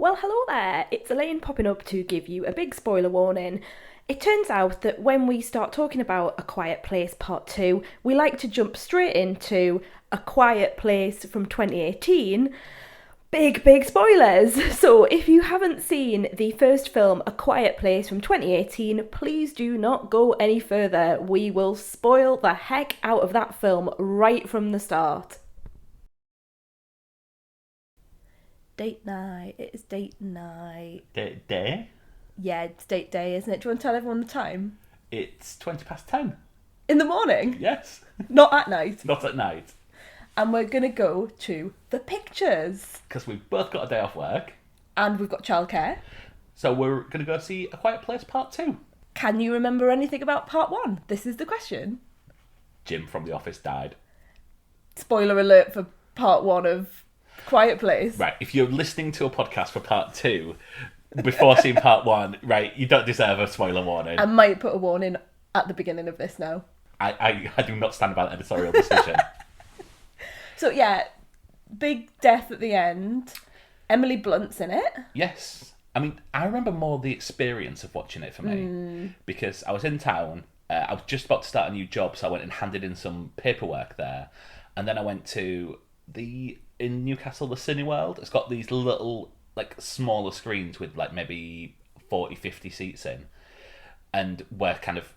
Well, hello there. It's Elaine popping up to give you a big spoiler warning. It turns out that when we start talking about A Quiet Place Part 2, we like to jump straight into A Quiet Place from 2018. Big spoilers! So if you haven't seen the first film, A Quiet Place from 2018, please do not go any further. We will spoil the heck out of that film right from the start. Date night. It is date night. Date day? Yeah, it's date day, isn't it? Do you want to tell everyone the time? It's 10:20. In the morning? Yes. Not at night. Not at night. And we're going to go to the pictures. Because we've both got a day off work. And we've got childcare. So we're going to go see A Quiet Place Part 2. Can you remember anything about part 1? This is the question. Jim from the office died. Spoiler alert for part 1 of Quiet Place. Right, if you're listening to a podcast for part 2 before seeing part 1, right, you don't deserve a spoiler warning. I might put a warning at the beginning of this now. I do not stand by that editorial decision. So yeah, big death at the end. Emily Blunt's in it. Yes. I mean, I remember more the experience of watching it for me. Because I was in town, I was just about to start a new job, so I went and handed in some paperwork there. And then I went to in Newcastle, the Cineworld. It's got these little, like, smaller screens with, like, maybe 40, 50 seats in. And where kind of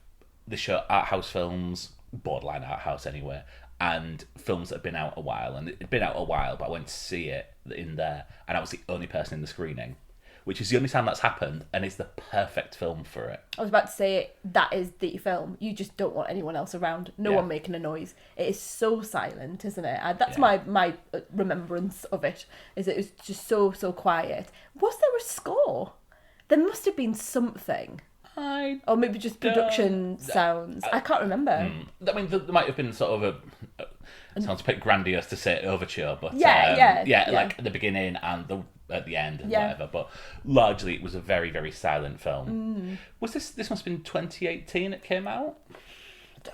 they show art house films, borderline art house anyway, and films that have been out a while. And it'd been out a while, but I went to see it in there, and I was the only person in the screening, which is the only time that's happened, and it's the perfect film for it. I was about to say, that is the film. You just don't want anyone else around. No one making a noise. It is so silent, isn't it? That's my remembrance of it, is it was just so quiet. Was there a score? There must have been something. Or maybe just production sounds. I can't remember. I mean, there might have been sort of it sounds a bit grandiose to say overture, but yeah, like at the beginning and at the end and whatever. But largely, it was a very, very silent film. Was this must have been 2018? It came out.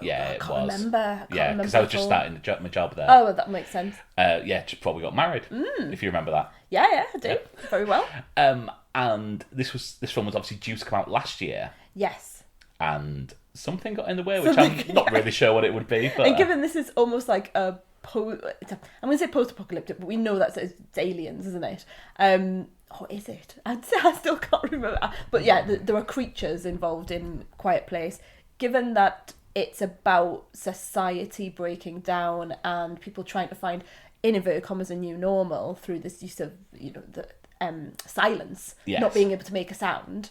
I can't remember. Because I was just starting my job there. Oh, well, that makes sense. Just before we got married, if you remember that. Yeah, I do. Very well. And this film was obviously due to come out last year. Yes. And something got in the way, which I'm not really sure what it would be. But and given this is almost like I'm going to say post-apocalyptic, but we know that's it's aliens, isn't it? Or is it? I still can't remember. But yeah, there are creatures involved in Quiet Place. Given that it's about society breaking down and people trying to find, in inverted commas, a new normal through this use of, the silence, not being able to make a sound,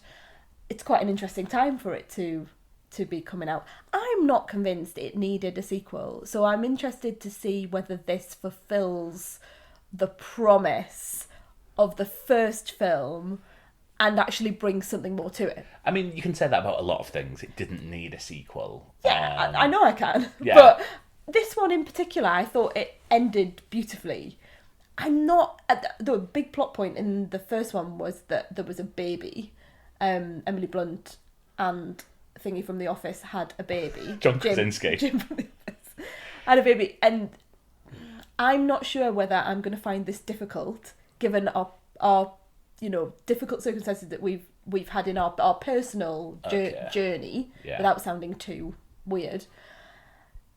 it's quite an interesting time for it to be coming out. I'm not convinced it needed a sequel, so I'm interested to see whether this fulfills the promise of the first film and actually brings something more to it. I mean, you can say that about a lot of things. It didn't need a sequel. Yeah, I know I can. Yeah. But this one in particular, I thought it ended beautifully. The big plot point in the first one was that there was a baby. Emily Blunt and Thingy from The Office had a baby. John Krasinski. Jim from The Office had a baby. And I'm not sure whether I'm going to find this difficult, given our difficult circumstances that we've had in our personal journey, without sounding too weird.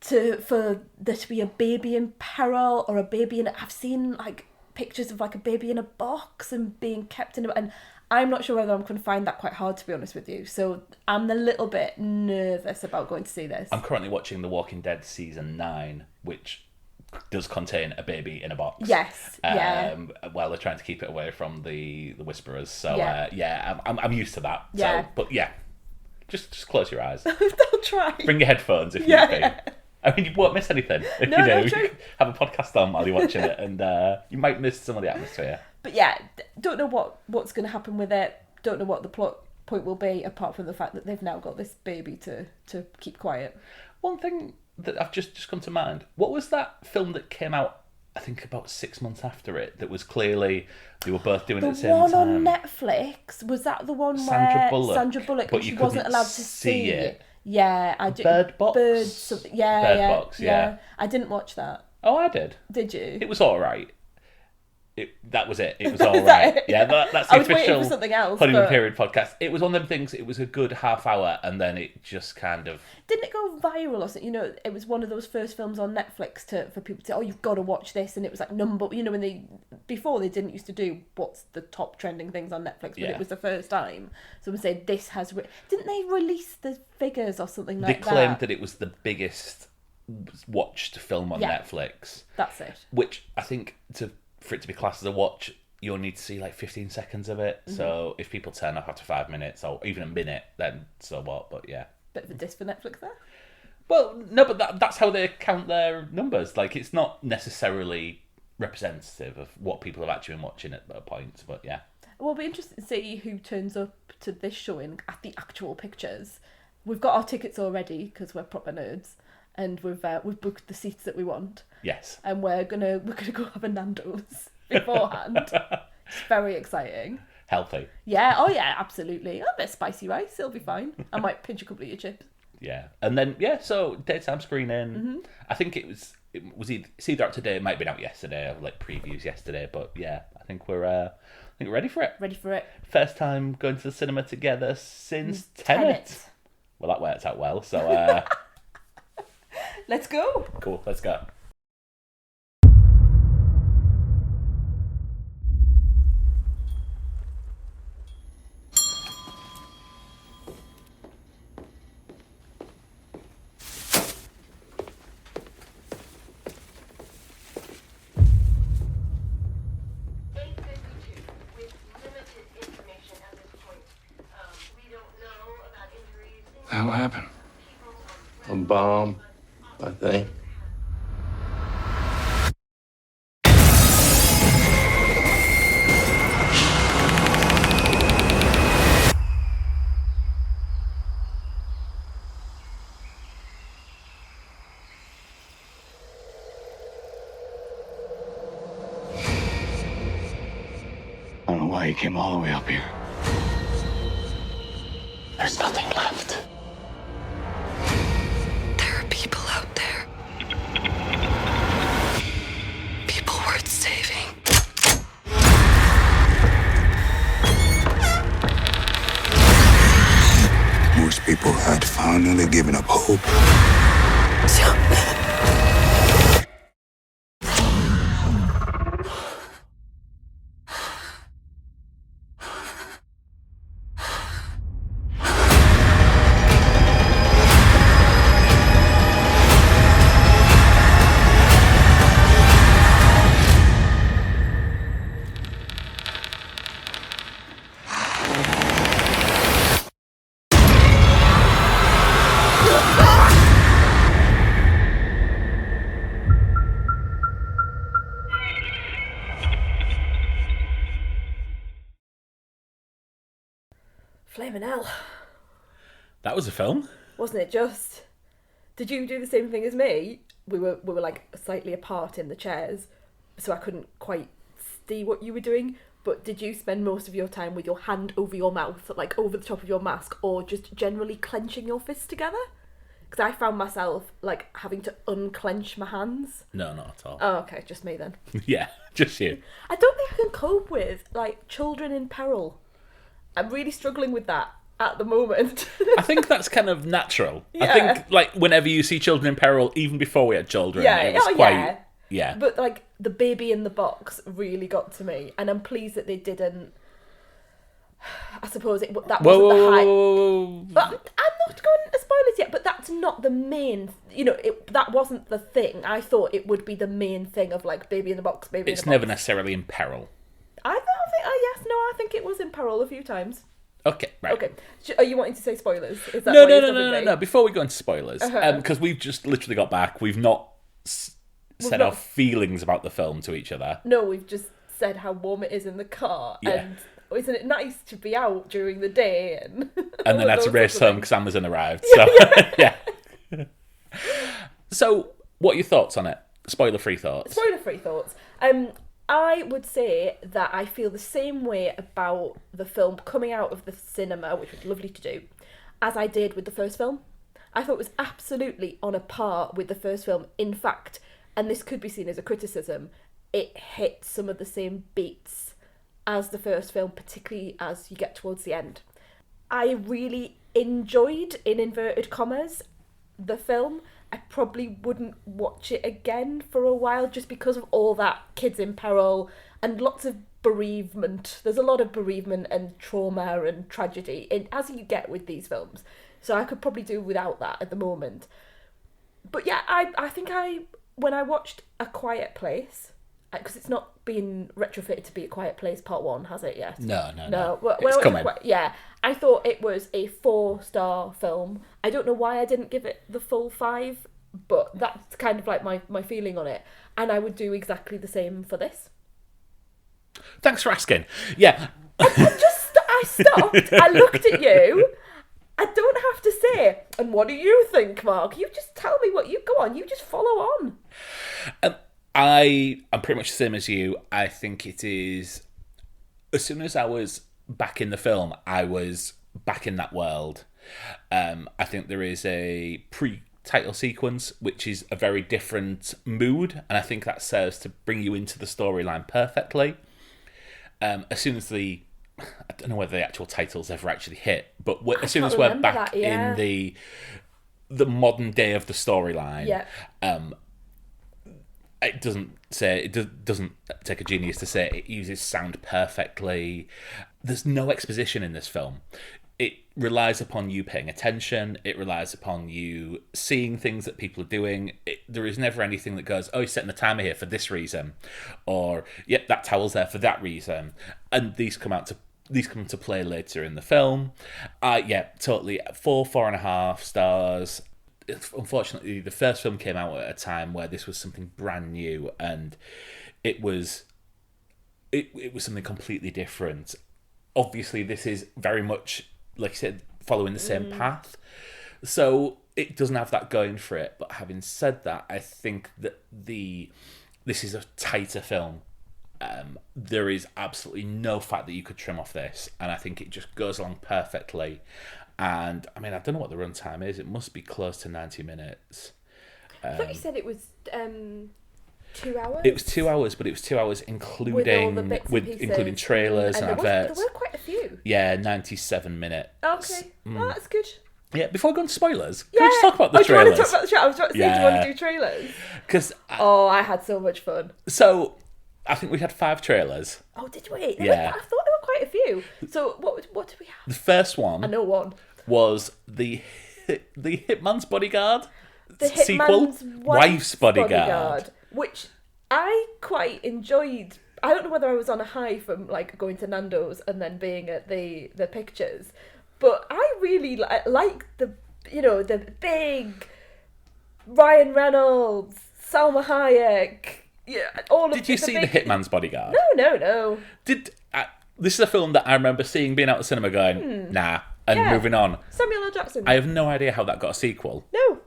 For there to be a baby in peril or a baby in... I've seen like pictures of like a baby in a box and being kept in and I'm not sure whether I'm going to find that quite hard, to be honest with you. So I'm a little bit nervous about going to see this. I'm currently watching The Walking Dead season 9, which does contain a baby in a box. Yes, While they're trying to keep it away from the whisperers. So I'm used to that. Yeah. So, but yeah, just close your eyes. I'll try. Bring your headphones if need be. I mean, you won't miss anything. No, true. Have a podcast on while you're watching it, and you might miss some of the atmosphere. But yeah, don't know what's going to happen with it. Don't know what the plot point will be, apart from the fact that they've now got this baby to keep quiet. One thing that I've just come to mind, what was that film that came out, I think, about 6 months after it, that was clearly they were both doing it at the same time? The one on Netflix, was that the one Sandra where Sandra Bullock, but she wasn't allowed to see it? Yeah, I did. Bird Box? Bird something. Yeah, Bird Box, yeah. I didn't watch that. Oh, I did. Did you? It was all right. That was it. It was all Is that right. it? Yeah, that's the I was waiting official for something else, honeymoon but- period podcast. It was one of them things. It was a good half hour, and then it just kind of Didn't it go viral or something? You know, it was one of those first films on Netflix for people to say, oh, you've got to watch this. And it was like you know, before they didn't used to do what's the top trending things on Netflix, but Yeah. it was the first time. Someone said, this has, didn't they release the figures or something they like that? claimed that it was the biggest watched film on Yeah. Netflix. That's it. Which I think for it to be classed as a watch, you'll need to see like 15 seconds of it. Mm-hmm. So if people turn off after 5 minutes or even a minute, then so what? But yeah. Bit of a diss for Netflix there. Well, no, but that's how they count their numbers. Like, it's not necessarily representative of what people have actually been watching at a point. But yeah. Well, it'll be interesting to see who turns up to this showing at the actual pictures. We've got our tickets already because we're proper nerds, and we've booked the seats that we want. Yes. And we're gonna go have a Nando's beforehand. It's very exciting. Healthy. Yeah. Oh yeah. Absolutely. A bit of spicy rice. It'll be fine. I might pinch a couple of your chips. Yeah. And then so daytime screening. Mm-hmm. I think it's either out today. It might have been out yesterday. Or like previews yesterday. But yeah, I think we're ready for it. Ready for it. First time going to the cinema together since Tenet. Well, that worked out well. So Let's go. cool. Let's go. What happened? A bomb, I think. I don't know why you came all the way up here. There's nothing left. There are people out there. People worth saving. Most people had finally given up hope. Flaming hell. That was a film. Wasn't it just? Did you do the same thing as me? We were like slightly apart in the chairs, so I couldn't quite see what you were doing. But did you spend most of your time with your hand over your mouth, like over the top of your mask, or just generally clenching your fists together? Because I found myself like having to unclench my hands. No, not at all. Oh, okay, just me then. Yeah, just you. I don't think I can cope with like children in peril. I'm really struggling with that at the moment. I think that's kind of natural. Yeah. I think like whenever you see children in peril, even before we had children, it was quite. Yeah. But like the baby in the box really got to me, and I'm pleased that they didn't. I suppose that wasn't the high. Whoa. But I'm not going into spoilers yet. But that's not the main. That wasn't the thing. I thought it would be the main thing of like baby in the box, baby. It's in the never box. necessarily in peril. I think. Oh yes, no. I think it was in peril a few times. Okay, right. Okay. Are you wanting to say spoilers? Is that No, why no, you're no, stopping no, me? no. Before we go into spoilers, Uh-huh. because we've just literally got back, we've not said not- our feelings about the film to each other. No, we've just said how warm it is in the car, Yeah. and isn't it nice to be out during the day and And then all had to those race sorts of home things. because Amazon arrived. So, yeah. So, what are your thoughts on it? Spoiler-free thoughts. Spoiler-free thoughts. I would say that I feel the same way about the film coming out of the cinema, which was lovely to do, as I did with the first film. I thought it was absolutely on a par with the first film. In fact, and this could be seen as a criticism, it hits some of the same beats as the first film, particularly as you get towards the end. I really enjoyed, in inverted commas, the film. I probably wouldn't watch it again for a while just because of all that kids in peril and lots of bereavement. There's a lot of bereavement and trauma and tragedy, as you get with these films. So I could probably do without that at the moment. But yeah, I think when I watched A Quiet Place, because it's not been retrofitted to be A Quiet Place Part 1, has it yet? No. Well, It's coming. Yeah, I thought it was a 4-star film. I don't know why I didn't give it the full 5, but that's kind of like my feeling on it. And I would do exactly the same for this. Thanks for asking. Yeah. I stopped, I looked at you, I don't have to say, and what do you think, Mark? You just tell me what you go on, you just follow on. I'm pretty much the same as you. I think it is, as soon as I was back in the film, I was back in that world. I think there is a pre-title sequence, which is a very different mood, and I think that serves to bring you into the storyline perfectly. As soon as I don't know whether the actual titles ever actually hit, but as soon as we're back in the modern day of the storyline, it doesn't take a genius to say it uses sound perfectly. There's no exposition in this film. It relies upon you paying attention. It relies upon you seeing things that people are doing. There is never anything that goes, oh, he's setting the timer here for this reason, or yep, that towel's there for that reason. And these come to play later in the film. Totally 4.5 stars. Unfortunately, the first film came out at a time where this was something brand new, and it was something completely different. Obviously, this is very much, like I said, following the same path, so it doesn't have that going for it. But having said that, I think that this is a tighter film. There is absolutely no fat that you could trim off this, and I think it just goes along perfectly. And I mean, I don't know what the runtime is. It must be close to 90 minutes. I thought you said it was 2 hours. It was 2 hours, but it was 2 hours including including trailers and adverts. There were quite a few. Yeah, 97 minutes. Okay, that's good. Yeah, before we go into spoilers, can we just talk about the trailers? Do you want to talk about the trailers? I was about to say, do you want to do trailers? Because I had so much fun. So I think we had 5 trailers. Oh, did we? Yeah. I thought there were quite a few. So what did we have? The first one. I know one. Was the Hitman's Bodyguard the sequel? Hitman's Wife's Bodyguard, which I quite enjoyed. I don't know whether I was on a high from like going to Nando's and then being at the pictures, but I really like the big Ryan Reynolds, Salma Hayek. Yeah, Did you see the Hitman's Bodyguard? No. This is a film that I remember being out the cinema going, nah, and moving on. Samuel L. Jackson. I have no idea how that got a sequel. No.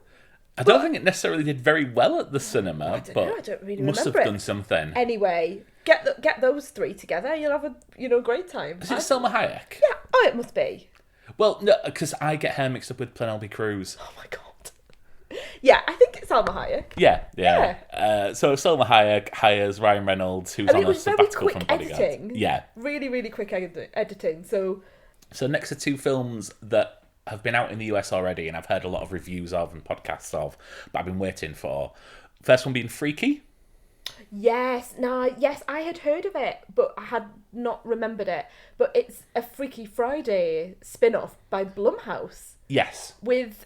I don't think it necessarily did very well at the cinema, I don't really must have remember done something. Anyway, get those 3 together, you'll have a great time. Is it Salma Hayek? Yeah. Oh, it must be. Well, no, because I get her mixed up with Penelope Cruz. Oh my god. Yeah, I think it's Salma Hayek. Yeah. So Salma Hayek hires Ryan Reynolds, who's on a sabbatical from Bodyguard. Editing. Yeah. Really, really quick editing. So next to 2 films that have been out in the US already, and I've heard a lot of reviews of and podcasts of, but I've been waiting for. First one being Freaky. Yes, I had heard of it, but I had not remembered it. But it's a Freaky Friday spin-off by Blumhouse. Yes. With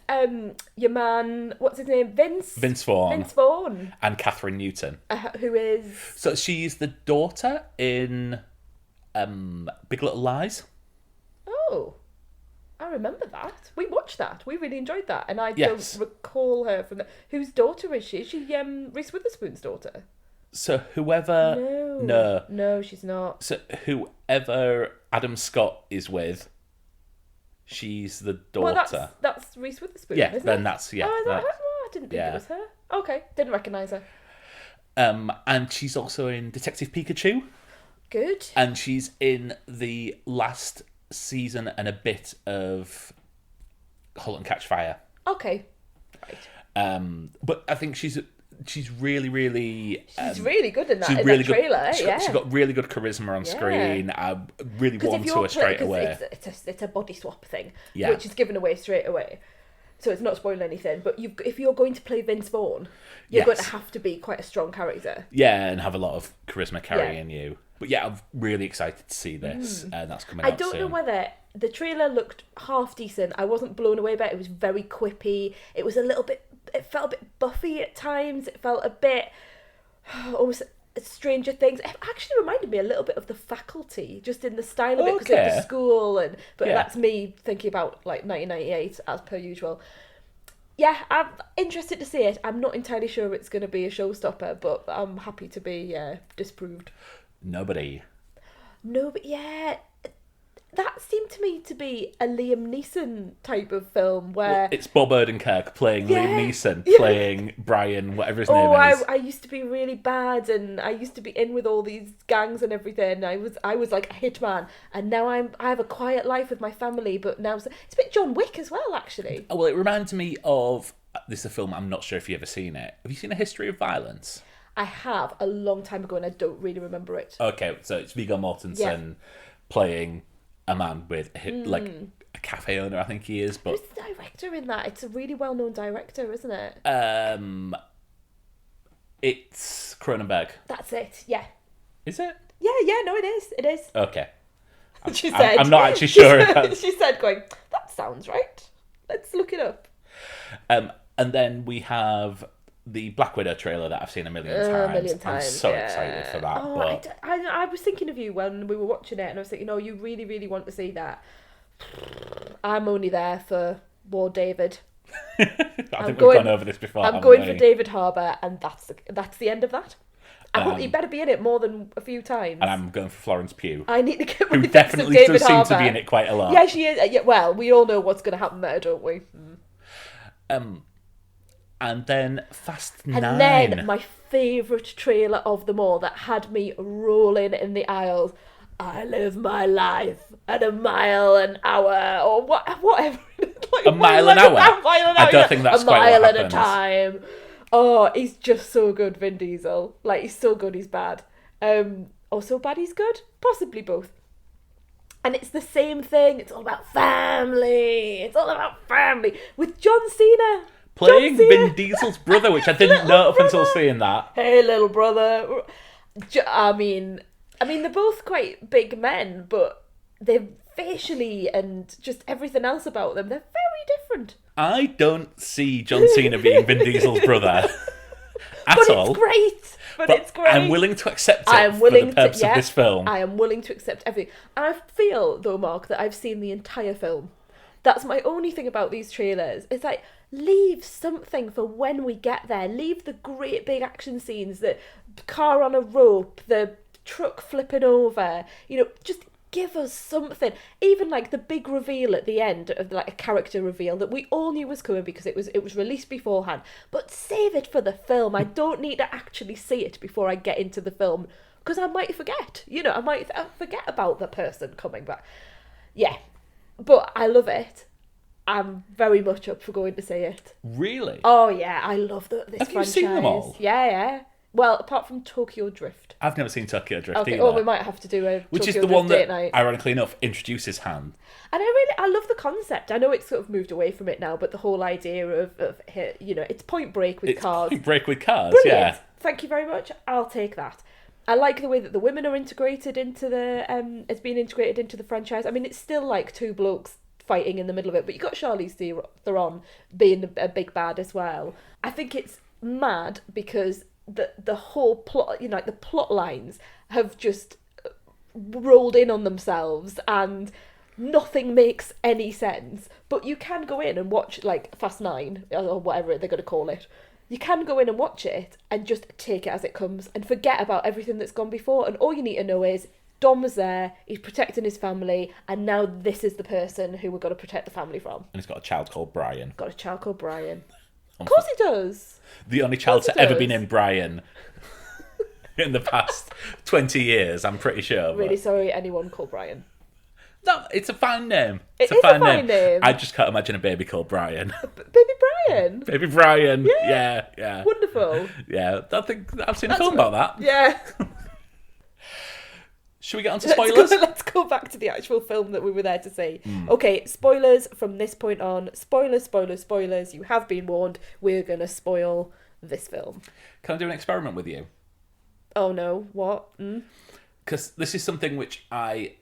your man, what's his name? Vince Vaughn. And Catherine Newton. Who is... So she's the daughter in Big Little Lies. Oh, I remember that. We watched that. We really enjoyed that. And I don't recall her from that. Whose daughter is she? Is she Reese Witherspoon's daughter? So whoever... No, she's not. So whoever Adam Scott is with, she's the daughter. Well, that's Reese Witherspoon, yeah, isn't then it? that's... Yeah, I didn't think it was her. Okay, didn't recognise her. And she's also in Detective Pikachu. Good. And she's in the last season and a bit of *Halt and Catch Fire*. Okay. Right. But I think she's she's really, really... She's really good in that, she's in really that trailer. She's got really good charisma on screen. I really warm to her straight away. It's a body swap thing, Yeah. which is given away straight away. So it's not spoiling anything. But if you're going to play Vince Vaughn, you're going to have to be quite a strong character. Yeah, and have a lot of charisma carrying you. But yeah, I'm really excited to see this, and that's coming out soon. I don't know whether the trailer looked half decent. I wasn't blown away by it. It was very quippy. It was a little bit. It felt a bit Buffy at times. It felt a bit almost Stranger Things. It actually reminded me a little bit of The Faculty, just in the style of it, because it was school. But that's me thinking about like 1998 as per usual. Yeah, I'm interested to see it. I'm not entirely sure it's going to be a showstopper, but I'm happy to be disproved. Nobody. No, but yeah, that seemed to me to be a Liam Neeson type of film where... It's Bob Odenkirk playing Liam Neeson, playing Brian, whatever his name is. I used to be really bad, and I used to be in with all these gangs and everything. I was like a hitman, and now I have a quiet life with my family, but now it's a bit John Wick as well, actually. Oh, well, it reminds me of... This is a film, I'm not sure if you've ever seen it. Have you seen A History of Violence? I have, a long time ago, and I don't really remember it. Okay, so it's Viggo Mortensen playing a man with like a cafe owner, I think he is. But who's the director in that? It's a really well-known director, isn't it? It's Cronenberg. That's it. Yeah. Is it? Yeah. No, it is. It is. Okay. She said. I'm not actually sure. She said, "Going. That sounds right. Let's look it up." And then we have the Black Widow trailer that I've seen a million times. I'm so excited for that. Oh, but... I was thinking of you when we were watching it, and I was thinking, you really, really want to see that. I'm only there for War David. I think we've gone over this before. I'm going for David Harbour, and that's the end of that. He better be in it more than a few times. And I'm going for Florence Pugh. I need to get my who fix definitely of David does seem Harbour. to be in it quite a lot. Yeah, she is. Yeah, well, we all know what's going to happen there, don't we? And then Fast 9. And then my favourite trailer of them all that had me rolling in the aisles. I live my life at a mile an hour, or whatever. Like, a mile an hour? I don't think that's quite what happens. A mile at a time. Oh, he's just so good, Vin Diesel. Like, he's so good, he's bad. Or so bad, he's good? Possibly both. And it's the same thing. It's all about family. It's all about family. With John Cena. Playing Vin Diesel's brother, which I didn't know up until seeing that. Hey, little brother. I mean, they're both quite big men, but they're facially and just everything else about them, they're very different. I don't see John Cena being Vin Diesel's brother at all. But it's great. I'm willing to accept it for the purpose of this film. I am willing to accept everything. And I feel, though, Mark, that I've seen the entire film. That's my only thing about these trailers. It's like, leave something for when we get there. Leave the great big action scenes, the car on a rope, the truck flipping over. Just give us something. Even like the big reveal at the end of like a character reveal that we all knew was coming because it was released beforehand. But save it for the film. I don't need to actually see it before I get into the film because I might forget. I might forget about the person coming back. Yeah. But I love it. I'm very much up for going to see it. Really? Oh, yeah. I love this franchise. Have you seen them all? Yeah. Well, apart from Tokyo Drift. I've never seen Tokyo Drift either. Oh, we might have to do a Which Tokyo is the Drift one that, date night. ironically enough, introduces Han. And I love the concept. I know it's sort of moved away from it now, but the whole idea of it's Point Break with cars. Point Break with cars, Brilliant. yeah. Thank you very much. I'll take that. I like the way that the women are integrated into it's being integrated into the franchise. I mean, it's still like two blokes fighting in the middle of it, but you got Charlize Theron being a big bad as well. I think it's mad because the whole plot, like the plot lines have just rolled in on themselves and nothing makes any sense. But you can go in and watch like Fast 9 or whatever they're going to call it. You can go in and watch it and just take it as it comes and forget about everything that's gone before. And all you need to know is Dom's there, he's protecting his family, and now this is the person who we've got to protect the family from. And he's got a child called Brian. Got a child called Brian. Of course he does. The only child to ever be named Brian in the past 20 years, I'm pretty sure. Really sorry, anyone called Brian. No, it's a fine name. It is a fine name. I just can't imagine a baby called Brian. Baby Brian. Baby Brian. Yeah. Wonderful. Yeah, I think I've seen a film about that. Yeah. Should we get on to spoilers? Let's go back to the actual film that we were there to see. Okay, spoilers from this point on. Spoilers. You have been warned. We're going to spoil this film. Can I do an experiment with you? Oh no, what? Because this is something which I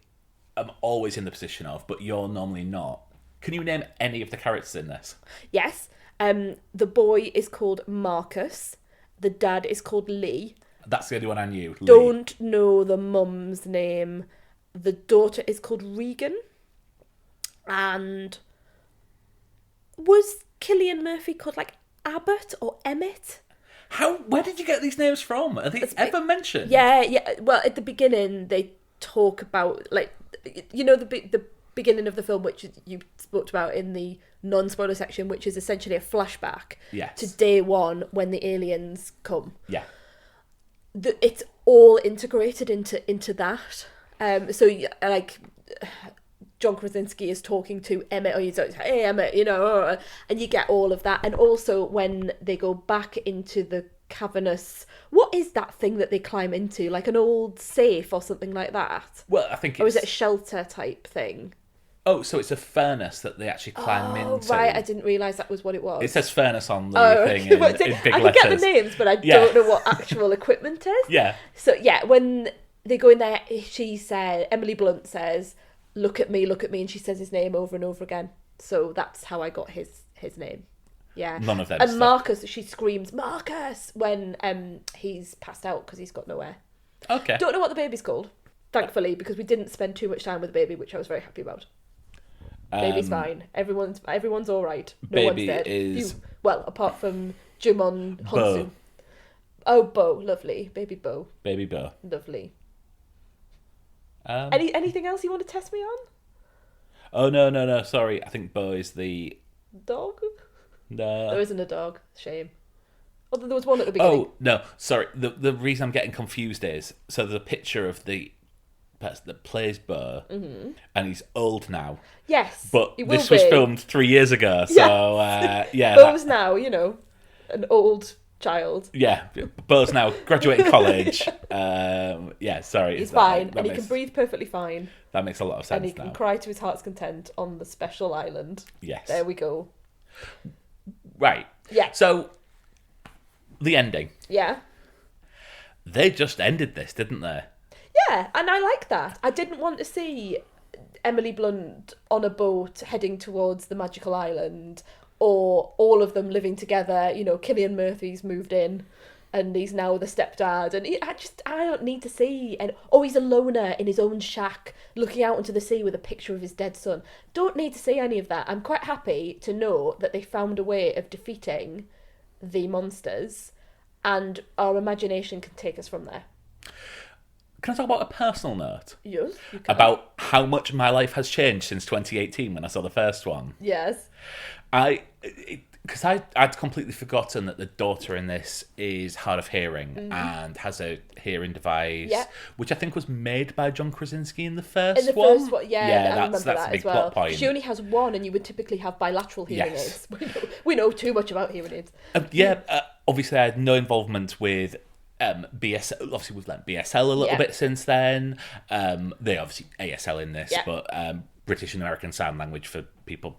am always in the position of, but you're normally not. Can you name any of the characters in this? Yes. The boy is called Marcus. The dad is called Lee. That's the only one I knew. Lee. Don't know the mum's name. The daughter is called Regan. And was Cillian Murphy called like Abbott or Emmett? Where did you get these names from? Are they ever mentioned? Yeah. Well, at the beginning they talk about like, you know, the beginning of the film, which you spoke about in the non-spoiler section, which is essentially a flashback to day one when the aliens come. Yeah. It's all integrated into that. So like John Krasinski is talking to Emmett, or he's like, hey Emmett, you know, and you get all of that. And also when they go back into the cavernous, what is that thing that they climb into? Like an old safe or something like that? Well, I think it's... Or is it a shelter type thing? Oh, so it's a furnace that they actually climb into. Right, I didn't realise that was what it was. It says furnace on the thing in big letters. I can get the names, but I don't know what actual equipment is. Yeah. So, yeah, when they go in there, Emily Blunt says, look at me, and she says his name over and over again. So that's how I got his name. Yeah. None of them. And Marcus, she screams, Marcus, when he's passed out because he's got no air. Okay. Don't know what the baby's called, thankfully, because we didn't spend too much time with the baby, which I was very happy about. Baby's fine. Everyone's all right. No one's dead. Is... Well, apart from Jumon Honsu. Bo. Oh, Bo, lovely. Baby Bo. Baby Bo. Lovely. Anything else you want to test me on? Oh, no. Sorry. I think Bo is the... Dog? No. There isn't a dog. Shame. Although there was one at the beginning. Oh, no. Sorry. The reason I'm getting confused is... So there's a picture of the person that plays Bo, and he's old now. Yes, but this was filmed 3 years ago, so yeah. Bo's now, you know, an old child. Yeah, Bo's now graduating college. Yeah, sorry, he's fine, and he can breathe perfectly fine. That makes a lot of sense. And he can cry to his heart's content on the special island. Yes, there we go. Right. Yeah. So the ending. Yeah. They just ended this, didn't they? Yeah, and I like that. I didn't want to see Emily Blunt on a boat heading towards the magical island, or all of them living together. You know, Cillian Murphy's moved in, and he's now the stepdad. And I don't need to see. And he's a loner in his own shack, looking out into the sea with a picture of his dead son. Don't need to see any of that. I'm quite happy to know that they found a way of defeating the monsters, and our imagination can take us from there. Can I talk about a personal note? Yes, you can. About how much my life has changed since 2018 when I saw the first one. Yes. Because I'd completely forgotten that the daughter in this is hard of hearing and has a hearing device, which I think was made by John Krasinski in the first one. In the first one, yeah, I remember that a big as well. plot point. She only has one, and you would typically have bilateral hearing aids. We know too much about hearing aids. Obviously I had no involvement with BSL. Obviously we've learnt BSL a little bit since then. They obviously ASL in this, but British and American Sign Language for people,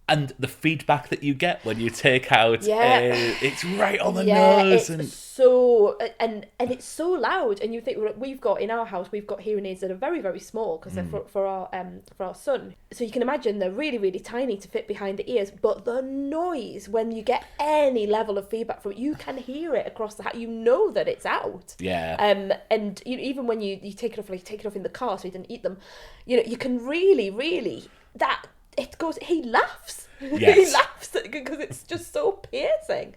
and the feedback that you get when you take out it's right on the nose, and so and it's so loud, and you think we've got in our house, we've got hearing aids that are very, very small because they're for our son, so you can imagine they're really, really tiny to fit behind the ears, but the noise, when you get any level of feedback from it, you can hear it across the house. You know that it's out. And even when you take it off, like take it off in the car so you didn't eat them, you know, you can really, really, that it goes, he laughs. Yes. He laughs because it's just so piercing.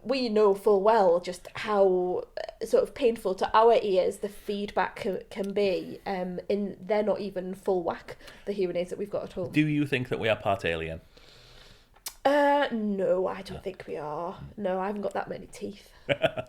We know full well just how sort of painful to our ears the feedback can be, in they're not even full whack, the hearing aids that we've got at home. Do you think that we are part alien? No, I don't think we are. No, I haven't got that many teeth.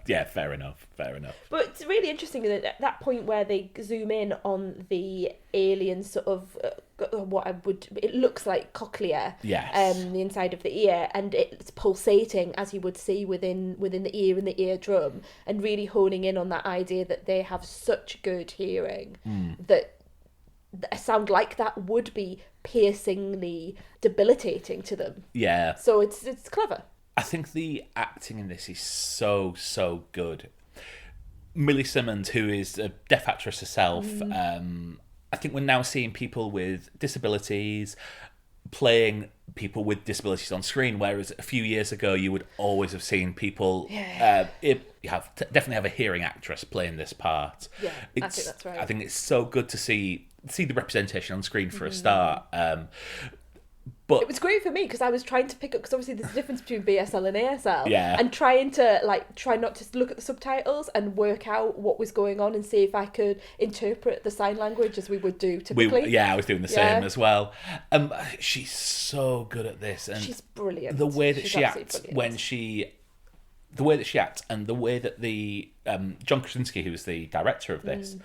Yeah, fair enough. But it's really interesting that at that point where they zoom in on the alien sort of it looks like cochlea, Yes. the inside of the ear, and it's pulsating as you would see within the ear and the eardrum, and really honing in on that idea that they have such good hearing that a sound like that would be piercingly debilitating to them. Yeah. So it's clever. I think the acting in this is so good. Millie Simmons, who is a deaf actress herself, I think we're now seeing people with disabilities playing people with disabilities on screen, whereas a few years ago you would always have seen people definitely have a hearing actress playing this part. Yeah, I think that's right. I think it's so good to see the representation on screen for a start. But it was great for me because I was trying to pick up, because obviously there's a difference between BSL and ASL, Yeah. and try not to look at the subtitles and work out what was going on and see if I could interpret the sign language as we would do typically. I was doing the same as well. She's so good at this, and she's brilliant. The way that She's she absolutely acts brilliant. the way that she acts, and the way that the John Krasinski, who's the director of this,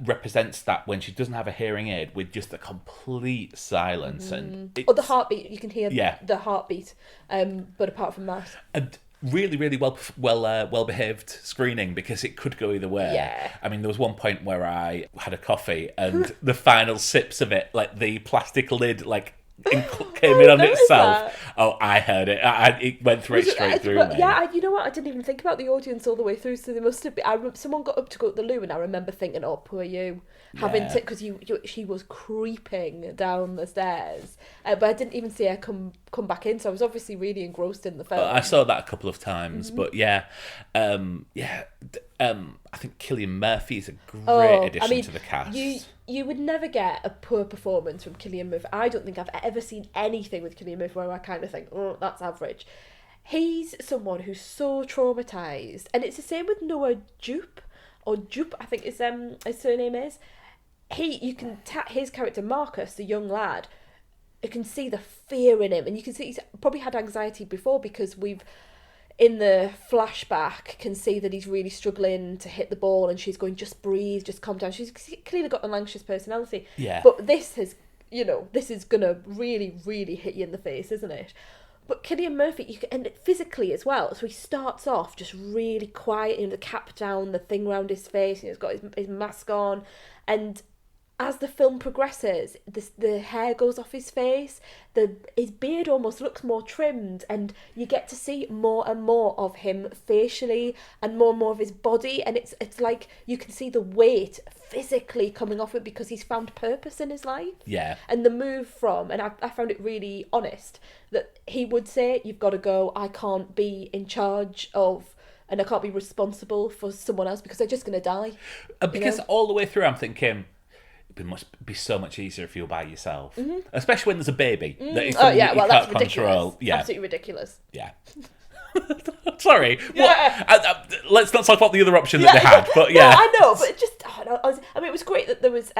represents that when she doesn't have a hearing aid with just a complete silence, and Or the heartbeat, you can hear Yeah. the heartbeat, but apart from that, and really well behaved screening, because it could go either way. Yeah. I mean, there was one point where I had a coffee and the final sips of it, like the plastic lid, like came in on noticed itself. that. Oh, I heard it. It went straight through me. Yeah, you know what? I didn't even think about the audience all the way through, so they must have been. Someone got up to go to the loo, and I remember thinking, "Oh, poor you," having to, because she was creeping down the stairs, but I didn't even see her come back in. So I was obviously really engrossed in the film. I saw that a couple of times, but I think Cillian Murphy is a great addition to the cast. You would never get a poor performance from Cillian Murphy. I don't think I've ever seen anything with Cillian Murphy where I kind of think, oh, that's average. He's someone who's so traumatised. And it's the same with Noah Jupe, I think his surname is. You can his character, Marcus, the young lad, you can see the fear in him. And you can see he's probably had anxiety before, because we've, in the flashback, can see that he's really struggling to hit the ball, and she's going, just breathe, just calm down. She's clearly got an anxious personality. Yeah. But this is going to really, really hit you in the face, isn't it? But Cillian Murphy, and physically as well, so he starts off just really quiet, the cap down, the thing around his face, he's got his mask on, and as the film progresses, the hair goes off his face, his beard almost looks more trimmed, and you get to see more and more of him facially, and more of his body, and it's like you can see the weight physically coming off it, because he's found purpose in his life. Yeah. And the move from, and I found it really honest, that he would say, you've got to go, I can't be in charge of, and I can't be responsible for someone else, because they're just going to die. Because all the way through I'm thinking, it must be so much easier if you're by yourself, especially when there's a baby that you can't that's control. ridiculous. Yeah, Absolutely ridiculous. yeah. Sorry, Yeah. let's not talk about the other option that they had. But yeah, No, I know, but it just, it was great that there was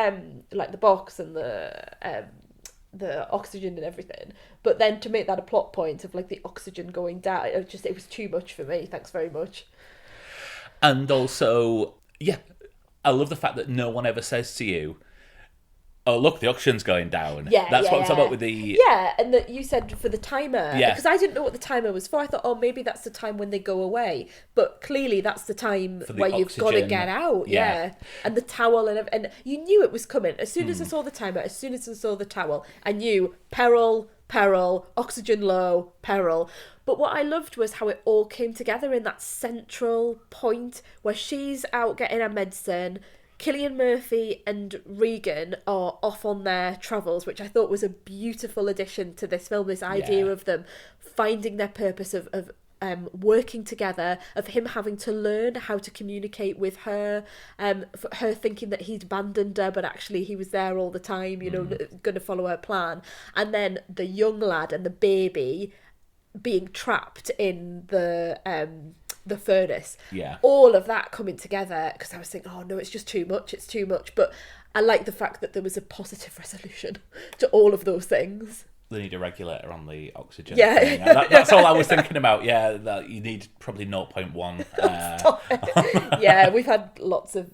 like the box and the oxygen and everything, but then to make that a plot point of like the oxygen going down, it was too much for me. Thanks very much. And also, I love the fact that no one ever says to you, oh, look, the oxygen's going down. Yeah, That's what I'm talking about with the... Yeah, and that you said for the timer. Yeah. Because I didn't know what the timer was for. I thought, oh, maybe that's the time when they go away. But clearly that's the time where you've got to get out. Yeah. And the towel and you knew it was coming. As soon as I saw the timer, as soon as I saw the towel, I knew peril, oxygen low, peril. But what I loved was how it all came together in that central point where she's out getting her medicine, Cillian Murphy and Regan are off on their travels, which I thought was a beautiful addition to this film, this idea of them finding their purpose, of working together, of him having to learn how to communicate with her, her thinking that he'd abandoned her, but actually he was there all the time, going to follow her plan. And then the young lad and the baby being trapped in the furnace. Yeah. All of that coming together, because I was thinking, oh no, it's too much. But I like the fact that there was a positive resolution to all of those things. They need a regulator on the oxygen. Yeah. thing. That's all I was thinking about. Yeah, that you need probably 0.1. Yeah, we've had lots of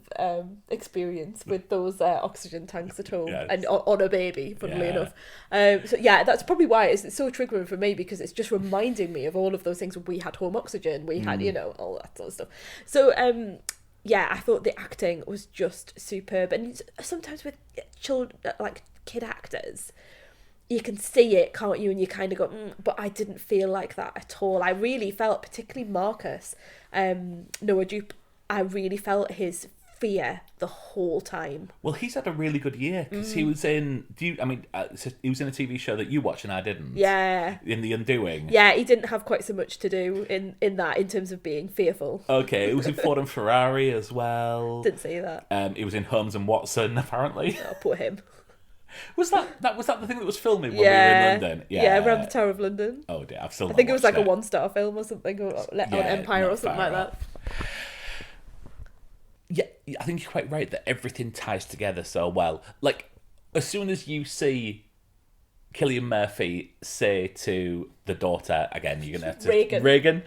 experience with those oxygen tanks at home and on a baby, funnily enough. So yeah, that's probably why it's so triggering for me, because it's just reminding me of all of those things when we had home oxygen, we had, all that sort of stuff. So yeah, I thought the acting was just superb, and sometimes with children, like kid actors, you can see it, can't you? And you kind of go, but I didn't feel like that at all. I really felt, particularly Marcus, Noah Jupe, I really felt his fear the whole time. Well, he's had a really good year, because he was in. He was in a TV show that you watched and I didn't. Yeah. In The Undoing. Yeah, he didn't have quite so much to do in that, in terms of being fearful. Okay, it was in Ford and Ferrari as well. Didn't see that. It was in Holmes and Watson, apparently. Oh, poor him. Was that the thing that was filming when we were in London? Yeah, around the Tower of London. Oh dear, I've still. I think it was like a 1-star film or something, or on Empire or something like that. Yeah, I think you're quite right that everything ties together so well. Like, as soon as you see Cillian Murphy say to the daughter, again, you're going to have to... Reagan.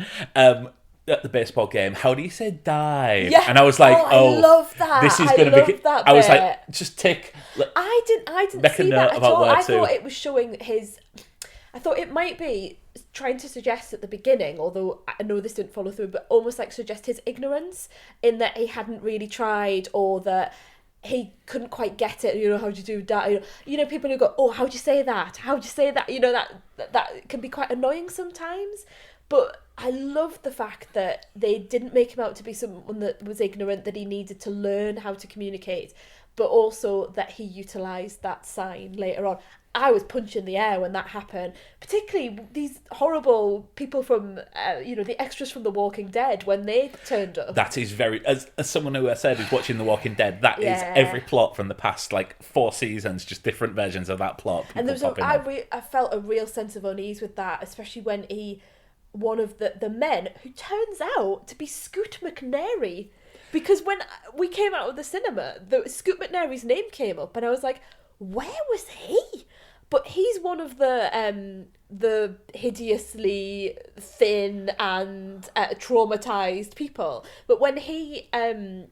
At the baseball game, how do you say die? Yeah. And I was like, I love that. This is going to be... That I was bit. like, just tick... I didn't make a see note that at about all. where I to... thought it was showing his... I thought it might be trying to suggest at the beginning, although I know this didn't follow through, but almost like suggest his ignorance, in that he hadn't really tried, or that he couldn't quite get it. How do you do that? People who go, oh, how do you say that? How do you say that? That can be quite annoying sometimes. But I love the fact that they didn't make him out to be someone that was ignorant, that he needed to learn how to communicate, but also that he utilised that sign later on. I was punching the air when that happened, particularly these horrible people from, the extras from The Walking Dead, when they turned up. That is very, as someone who I said is watching The Walking Dead, that is every plot from the past, 4 seasons, just different versions of that plot. And there was I felt a real sense of unease with that, especially when one of the men, who turns out to be Scoot McNairy, because when we came out of the cinema, Scoot McNairy's name came up, and I was like, where was he? But he's one of the hideously thin and traumatized people. But when he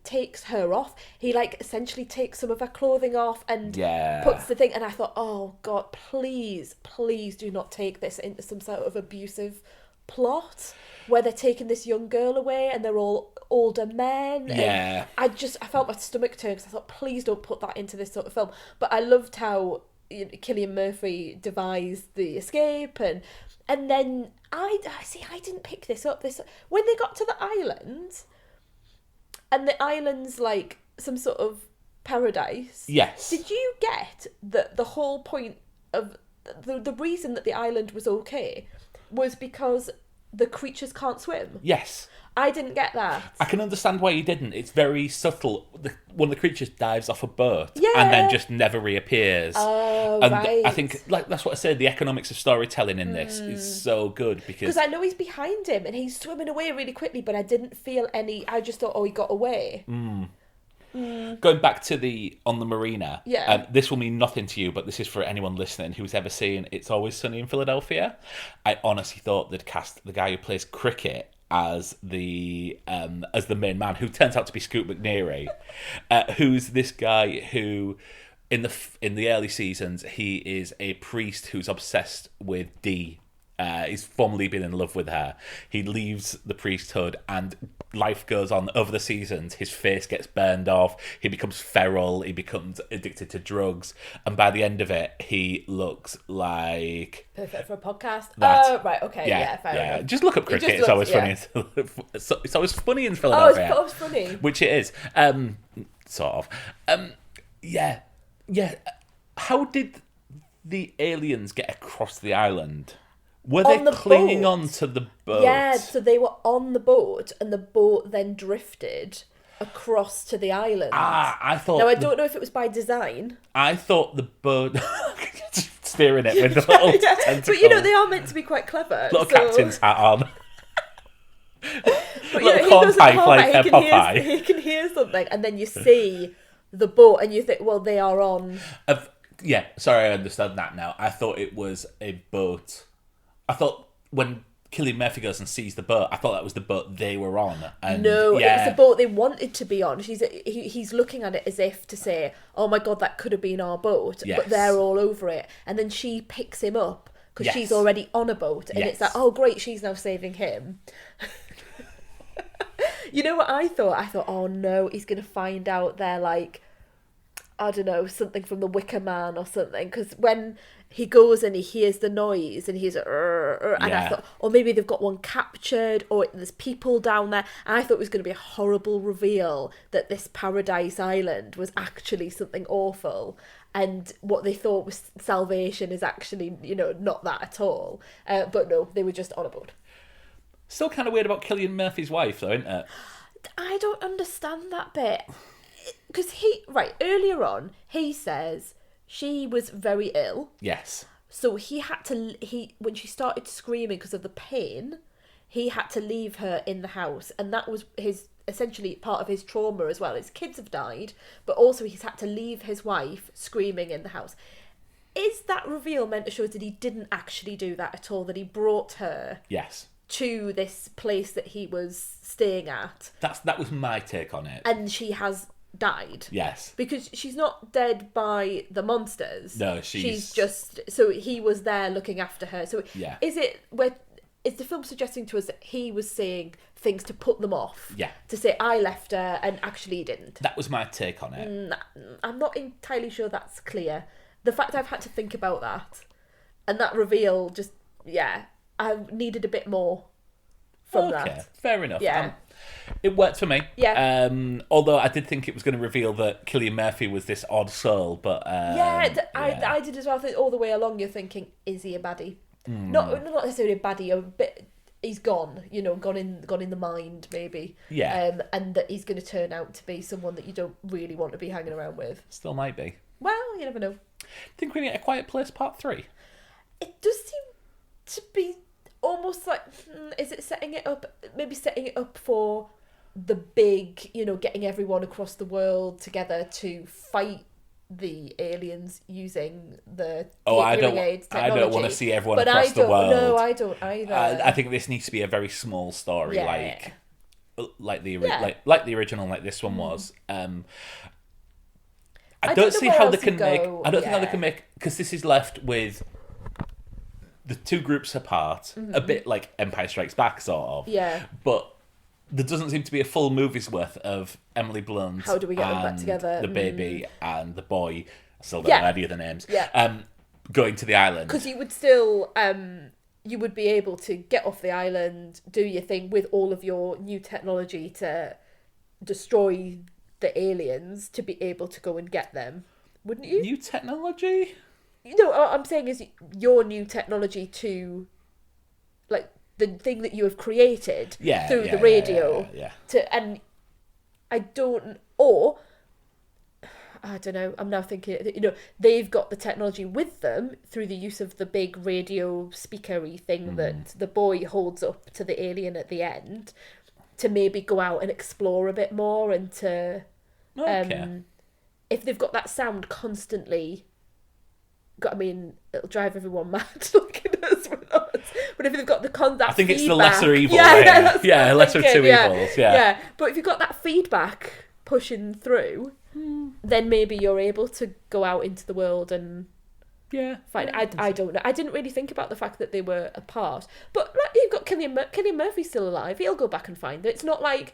takes her off, he essentially takes some of her clothing off and puts the thing. And I thought, oh God, please do not take this into some sort of abusive plot where they're taking this young girl away and they're all older men. Yeah. And I felt my stomach turn, because I thought, please don't put that into this sort of film. But I loved how Cillian Murphy devised the escape, and then I didn't pick this up. When they got to the island, and the island's like some sort of paradise. Yes. Did you get that the whole point of the reason that the island was okay was because the creatures can't swim? Yes. I didn't get that. I can understand why you didn't. It's very subtle. One of the creatures dives off a boat Yeah. and then just never reappears. Oh, and right. I think, that's what I said, the economics of storytelling in this is so good, because I know he's behind him and he's swimming away really quickly, but I didn't feel any... I just thought, oh, he got away. Going back to on the marina, Yeah. This will mean nothing to you, but this is for anyone listening who's ever seen It's Always Sunny in Philadelphia. I honestly thought they'd cast the guy who plays Cricket as the main man, who turns out to be Scoot McNairy, who's this guy who, in the early seasons, he is a priest who's obsessed with Dee. He's formerly been in love with her. He leaves the priesthood, and life goes on over the seasons. His face gets burned off. He becomes feral. He becomes addicted to drugs. And by the end of it, he looks like... Perfect for a podcast. That. Right, okay, yeah, fair enough. Just look up Cricket. It's always funny. It's always funny in Oh, Philadelphia. it's always funny. Which it is. Sort of. Yeah. How did the aliens get across the island? Were they clinging on to the boat? Yeah, so they were on the boat, and the boat then drifted across to the island. I thought... Now, I don't know if it was by design. I thought the boat... steering it with the little tentacles. But, they are meant to be quite clever. Little captain's hat on. But, little corn pipe like a Popeye. He can hear something, and then you see the boat, and you think, well, they are on... Yeah, sorry, I understand that now. I thought it was a boat. I thought when Cillian Murphy goes and sees the boat, I thought that was the boat they were on. And No, yeah, it was the boat they wanted to be on. He's looking at it as if to say, oh my God, that could have been our boat. Yes. But they're all over it. And then she picks him up because Yes. she's already on a boat. And it's like, oh great, she's now saving him. You know what I thought? I thought, oh no, he's going to find out they're like, I don't know, something from the Wicker Man or something. Because when he goes and he hears the noise and he's and I thought, or maybe they've got one captured or there's people down there. And I thought it was going to be a horrible reveal that this Paradise Island was actually something awful. And what they thought was salvation is actually, not that at all. But no, they were just on a boat. Still kind of weird about Cillian Murphy's wife, though, isn't it? I don't understand that bit. Because earlier on, he says she was very ill. Yes. So when she started screaming because of the pain, he had to leave her in the house. And that was essentially part of his trauma as well. His kids have died, but also he's had to leave his wife screaming in the house. Is that reveal meant to show us that he didn't actually do that at all? That he brought her... Yes. To this place that he was staying at. That was my take on it. And she has died. Yes. Because she's not dead by the monsters. No, she's just... So he was there looking after her. So yeah. Is the film suggesting to us that he was saying things to put them off? Yeah. To say, I left her, and actually he didn't. That was my take on it. I'm not entirely sure that's clear. The fact I've had to think about that, and that reveal just... Yeah. I needed a bit more from that. Fair enough. Yeah. It worked for me. Yeah. Although I did think it was going to reveal that Cillian Murphy was this odd soul, but... I did as well. I think all the way along you're thinking, is he a baddie? Not necessarily a baddie, a bit... He's gone, gone in the mind, maybe. Yeah. And that he's going to turn out to be someone that you don't really want to be hanging around with. Still might be. Well, you never know. Think we get A Quiet Place Part 3? It does seem to be almost like, is it setting it up for the big, getting everyone across the world together to fight the aliens using the hearing aids technology? I don't want to see everyone across the world. No, I don't either. I think this needs to be a very small story, like the original, like this one was. I don't see how they can make. I don't think how they can make, because this is left with the two groups apart, a bit like Empire Strikes Back, sort of. Yeah. But there doesn't seem to be a full movie's worth of Emily Blunt. How do we get them back together? The baby and the boy. I still don't know any of the names. Yeah. Going to the island. Because you would still, you would be able to get off the island, do your thing with all of your new technology to destroy the aliens, to be able to go and get them, wouldn't you? New technology? No, what I'm saying is your new technology to, like, the thing that you have created through the radio. And I don't know, I'm now thinking, they've got the technology with them through the use of the big radio speakery thing that the boy holds up to the alien at the end, to maybe go out and explore a bit more, and to... if they've got that sound constantly... it'll drive everyone mad looking at us with us. But if they've got that I think feedback, it's the lesser evil. Lesser of two evils. Yeah. But if you've got that feedback pushing through, then maybe you're able to go out into the world and find. I don't know. I didn't really think about the fact that they were apart. But you've got Cillian Murphy still alive. He'll go back and find them. It's not like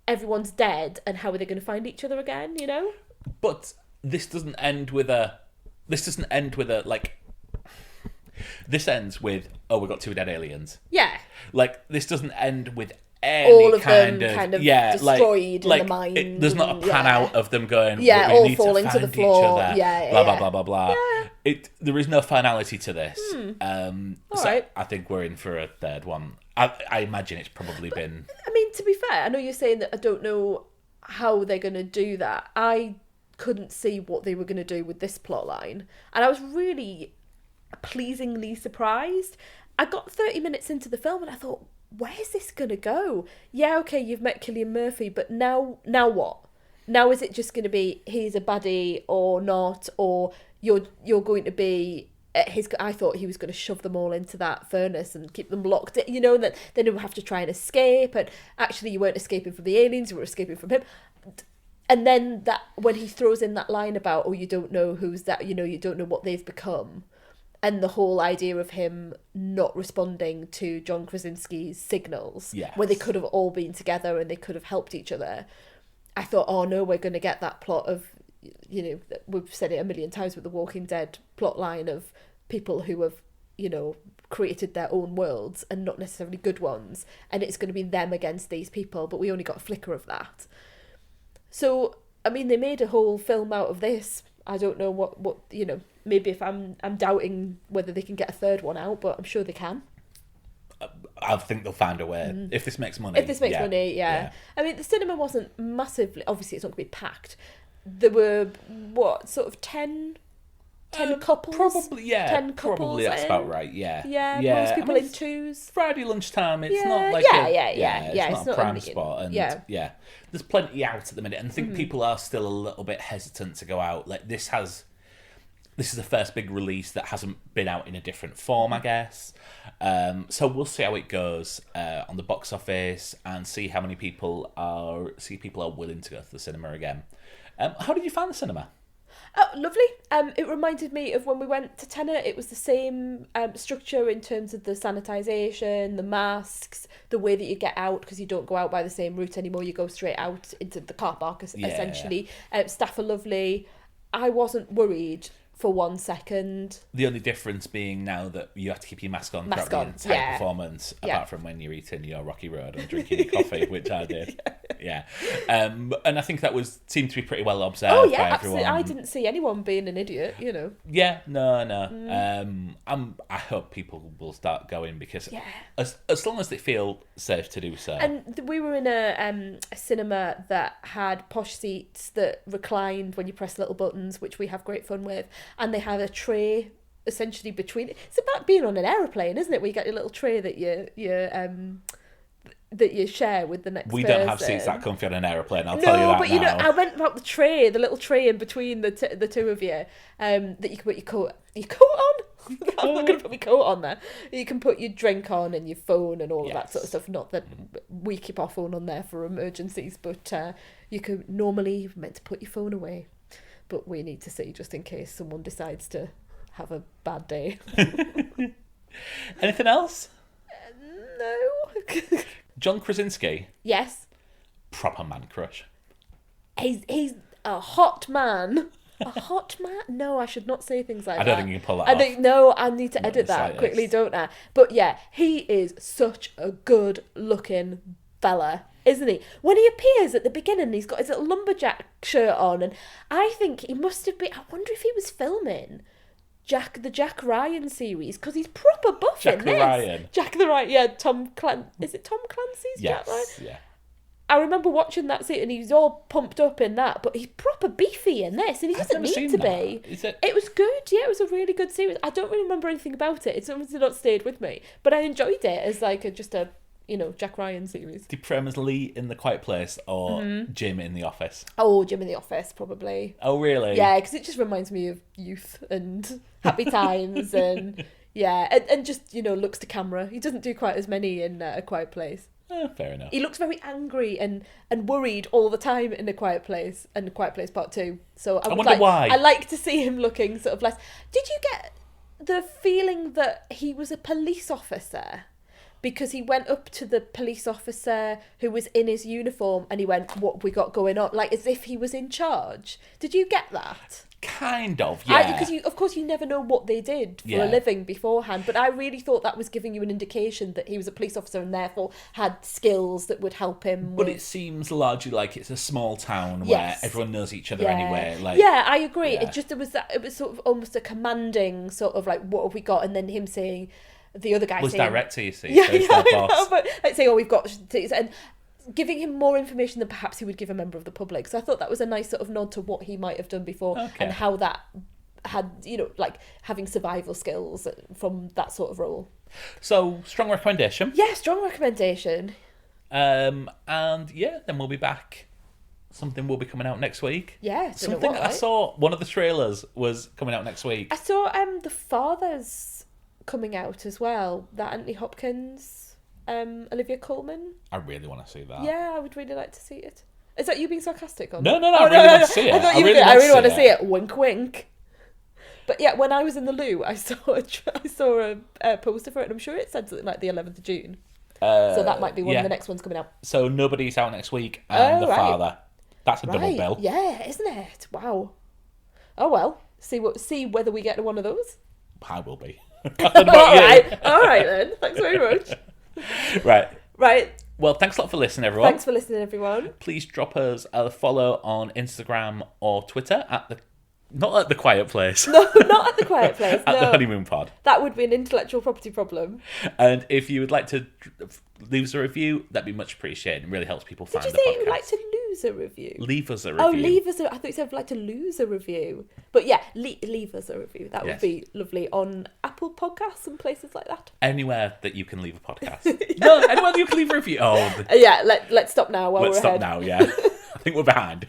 everyone's dead and how are they going to find each other again? But this doesn't end with a. This doesn't end with a, like... This ends with, we've got two dead aliens. Yeah. Like, this doesn't end with any all of kind them of... kind of destroyed in the mind. There's not a pan out of them going, we all need falling to to find the floor. each other, blah, blah, blah, blah, blah. Yeah. There is no finality to this. Right. I think we're in for a third one. I imagine it's probably been... I mean, to be fair, I know you're saying that I don't know how they're going to do that. I couldn't see what they were going to do with this plot line, and I was really pleasingly surprised. I got 30 minutes into the film and I thought, where's this going to go? Yeah, okay, you've met Cillian Murphy, but now what? Now is it just going to be he's a baddie or not, or you're going to be at his. I thought he was going to shove them all into that furnace and keep them locked in, and that then they would have to try and escape. And actually, you weren't escaping from the aliens; you were escaping from him. And then that when he throws in that line about, you don't know who's that, you don't know what they've become. And the whole idea of him not responding to John Krasinski's signals, where they could have all been together and they could have helped each other. I thought, oh no, we're going to get that plot of, we've said it a million times with the Walking Dead plot line of people who have, created their own worlds and not necessarily good ones. And it's going to be them against these people, but we only got a flicker of that. So, I mean, they made a whole film out of this. I don't know what maybe if I'm doubting whether they can get a third one out, but I'm sure they can. I think they'll find a way. If this makes money. Money, yeah. I mean, the cinema wasn't massively... Obviously, it's not going to be packed. There were, sort of 10 couples? Probably, yeah. 10 couples. Probably that's about right, yeah. Yeah, most people in twos. Friday lunchtime, it's not like it's not a prime spot. And yeah, there's plenty out at the minute. And I think people are still a little bit hesitant to go out. Like, this is the first big release that hasn't been out in a different form, I guess. So we'll see how it goes on the box office and see how many people are willing to go to the cinema again. How did you find the cinema? Oh, lovely. It reminded me of when we went to Tenet. It was the same structure in terms of the sanitisation, the masks, the way that you get out, because you don't go out by the same route anymore. You go straight out into the car park, essentially. Staff are lovely. I wasn't worried for 1 second. The only difference being now that you have to keep your mask on throughout the entire performance, apart from when you're eating your Rocky Road and drinking your coffee, which I did. Yeah. And I think that seemed to be pretty well observed by everyone. Absolutely. I didn't see anyone being an idiot, Yeah, no. I hope people will start going because as long as they feel safe to do so. And we were in a cinema that had posh seats that reclined when you press little buttons, which we have great fun with. And they had a tray essentially between. It's about being on an aeroplane, isn't it? Where you get your little tray that you share with the next person. We don't have seats that comfy on an aeroplane, I'll tell you that but now. I went about the little tray in between the two of you, that you can put your coat on. I'm not going to put my coat on there. You can put your drink on and your phone and all of that sort of stuff. Not that we keep our phone on there for emergencies, but you can normally meant to put your phone away. But we need to see just in case someone decides to have a bad day. Anything else? No. John Krasinski. Yes. Proper man crush. He's a hot man. A hot man? No, I should not say things like that. I don't think you can pull that off. No, I need to edit that quickly, don't I? But yeah, he is such a good looking fella, isn't he? When he appears at the beginning, he's got his little lumberjack shirt on, and I think he must have been... I wonder if he was filming the Jack Ryan series, because he's proper buff in this. Jack the Ryan. Yeah, is it Tom Clancy's Jack Ryan? Yeah. I remember watching that scene and he's all pumped up in that, but he's proper beefy in this, and he doesn't need to be. It was good, yeah, it was a really good series. I don't really remember anything about it. It's obviously not stayed with me, but I enjoyed it as like just a Jack Ryan series. Do you prefer him as Lee in The Quiet Place or Jim in The Office? Oh, Jim in The Office, probably. Oh, really? Yeah, because it just reminds me of youth and happy times and and just, looks to camera. He doesn't do quite as many in A Quiet Place. Fair enough. He looks very angry and worried all the time in A Quiet Place and A Quiet Place Part 2. So I wonder why. I like to see him looking sort of less... Did you get the feeling that he was a police officer? Because he went up to the police officer who was in his uniform and he went, "What have we got going on?" Like as if he was in charge. Did you get that? Kind of, yeah. Because of course you never know what they did for a living beforehand, but I really thought that was giving you an indication that he was a police officer and therefore had skills that would help him. But it seems largely like it's a small town where everyone knows each other anyway. Like, I agree. Yeah. It was sort of almost a commanding sort of like, "What have we got?" And then him saying, the other guy was saying, director, you see. Yeah, I know, but like saying, "Oh, we've got," and giving him more information than perhaps he would give a member of the public. So I thought that was a nice sort of nod to what he might have done before and how that had, like having survival skills from that sort of role. So, strong recommendation. Yeah, strong recommendation. And then we'll be back something will be coming out next week. Yeah, Something I saw, one of the trailers was coming out next week. I saw The Father's coming out as well. That Anthony Hopkins, Olivia Colman. I really want to see that. Yeah, I would really like to see it. Is that you being sarcastic? Or No, I really want to see it. I thought you did. I really want to see it. Wink, wink. But yeah, when I was in the loo, I saw a poster for it, and I'm sure it said something like the 11th of June. So that might be one of the next ones coming out. So Nobody's out next week, and The Father. That's a double bill. Yeah, isn't it? Wow. Oh well. See whether we get one of those. I will be. All right then. Thanks very much. Right. Well, thanks a lot for listening, everyone. Thanks for listening, everyone. Please drop us a follow on Instagram or Twitter not at the Quiet Place. No, not at the Quiet Place. At the Honeymoon Pod. That would be an intellectual property problem. And if you would like to leave us a review, that'd be much appreciated. It really helps people find the podcast. Did you say you would like to lose a review? Leave us a review. Oh, leave us a... I thought you said like to lose a review. But yeah, leave us a review. That would be lovely on Apple Podcasts and places like that. Anywhere that you can leave a podcast. No, anywhere that you can leave a review. Oh, Yeah, let's stop now while we're ahead. Let's stop now, yeah. I think we're behind.